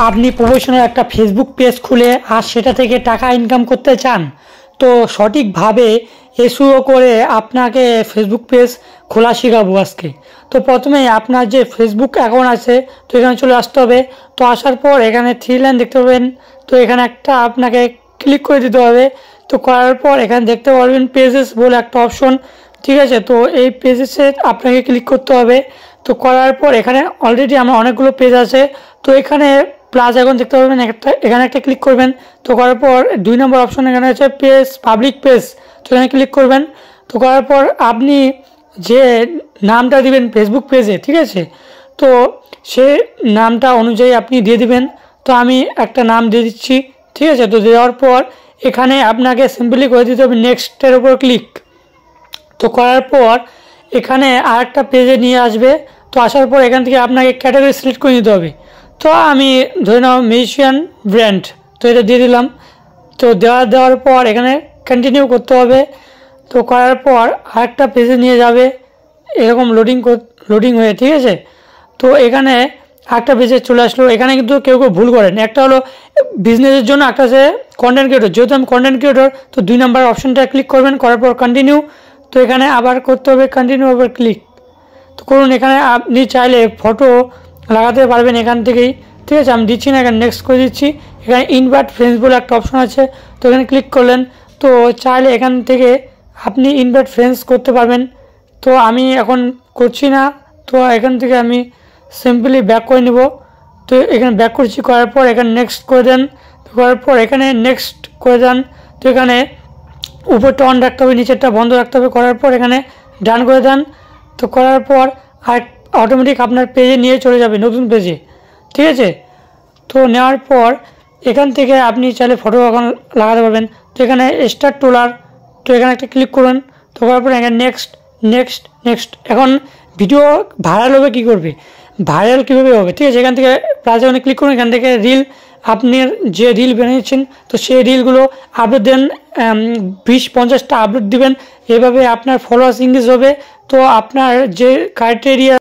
আপনি প্রফেশনাল একটা Facebook page খুলে আর সেটা থেকে টাকা ইনকাম করতে চান, তো সঠিকভাবে এসইও করে আপনাকে ফেসবুক পেজ খোলা শেখাবো আজকে। তো প্রথমেই আপনার যে ফেসবুক অ্যাকাউন্ট আছে তো এখানে চলে আসতে হবে। তো আসার পর এখানে 3 লাইন দেখতে পাবেন, তো এখানে একটা আপনাকে ক্লিক করে দিতে হবে। তো করার পর এখানে দেখতে পারবেন পেজেস বলে একটা অপশন, ঠিক আছে। তো এই পেজেসে আপনাকে ক্লিক করতে হবে। তো করার পর এখানে অলরেডি আমার অনেকগুলো পেজ আছে, তো এখানে প্লাস এখন দেখতে পাবেন এখানে একটা ক্লিক করবেন। তো করার পর 2 নম্বর অপশন এখানে আছে পেজ, পাবলিক পেজ, তো এখানে ক্লিক করবেন। তো করার পর আপনি যে নামটা দিবেন ফেসবুক পেজে, ঠিক আছে, তো সে নামটা অনুযায়ী আপনি দিয়ে দিবেন। তো আমি একটা নাম দিয়ে দিচ্ছি, ঠিক আছে। তো দেওয়ার পর এখানে আপনাকে সিম্পলি করে দিতে হবে নেক্সটের উপর ক্লিক। তো করার পর এখানে আরেকটা পেজে নিয়ে আসবে। তো আসার পর এখান থেকে আপনাকে ক্যাটাগরি সিলেক্ট করে নিতে হবে। তো আমি ধরে নাও মিউজিশিয়ান ব্র্যান্ড, তো এটা দিয়ে দিলাম। তো দেওয়ার পর এখানে কন্টিনিউ করতে হবে। তো করার পর আরেকটা পেজে নিয়ে যাবে এরকম লোডিং হয়ে, ঠিক আছে। তো এখানে আরেকটা পেজে চলে আসলো। এখানে কিন্তু কেউ ভুল করেন, একটা হলো বিজনেসের জন্য, একটা আছে কন্টেন্ট ক্রিয়েটর। যেহেতু আমি কন্টেন্ট ক্রিয়েটর, তো 2 নম্বর অপশনটা ক্লিক করবেন, করার পর কন্টিনিউ। তো এখানে আবার করতে হবে কন্টিনিউ, আবার ক্লিক তো করুন। এখানে আপনি চাইলে ফটো লাগাতে পারবেন এখান থেকেই, ঠিক আছে। আমি দিচ্ছি না, এখানে নেক্সট করে দিচ্ছি। এখানে ইনভাইট ফ্রেন্ডস বলে একটা অপশন আছে, তো এখানে ক্লিক করলেন। তো চাইলে এখান থেকে আপনি ইনভাইট ফ্রেন্ডস করতে পারবেন। তো আমি এখন করছি না, তো এখান থেকে আমি সিম্পলি ব্যাক করে নেব। তো এখানে ব্যাক করছি, করার পর এখানে নেক্সট করে দেন। তো করার পর এখানে নেক্সট করে দেন। তো এখানে উপরটা অন রাখতে হবে, নিচেরটা বন্ধ রাখতে হবে। করার পর এখানে ডান করে দেন। তো করার পর আর অটোমেটিক আপনার পেজে নিয়ে চলে যাবে, নতুন পেজে, ঠিক আছে। তো নেওয়ার পর এখান থেকে আপনি চাইলে ফটো এখন লাগাতে পারবেন। তো এখানে স্টার্ট টুলার, তো এখানে একটা ক্লিক করুন। তো করার পর এখানে নেক্সট নেক্সট নেক্সট। এখন ভিডিও ভাইরাল হবে, কি করবে, ভাইরাল কীভাবে হবে, ঠিক আছে। এখান থেকে প্লাস এখানে ক্লিক করুন। এখান থেকে রিল, আপনার যে রিল বানিয়েছেন তো সেই রিলগুলো আপলোড দেন, 20-50টা আপলোড দিবেন। এভাবে আপনার ফলোয়ার্স ইনক্রিজ হবে। তো আপনার যে ক্রাইটেরিয়া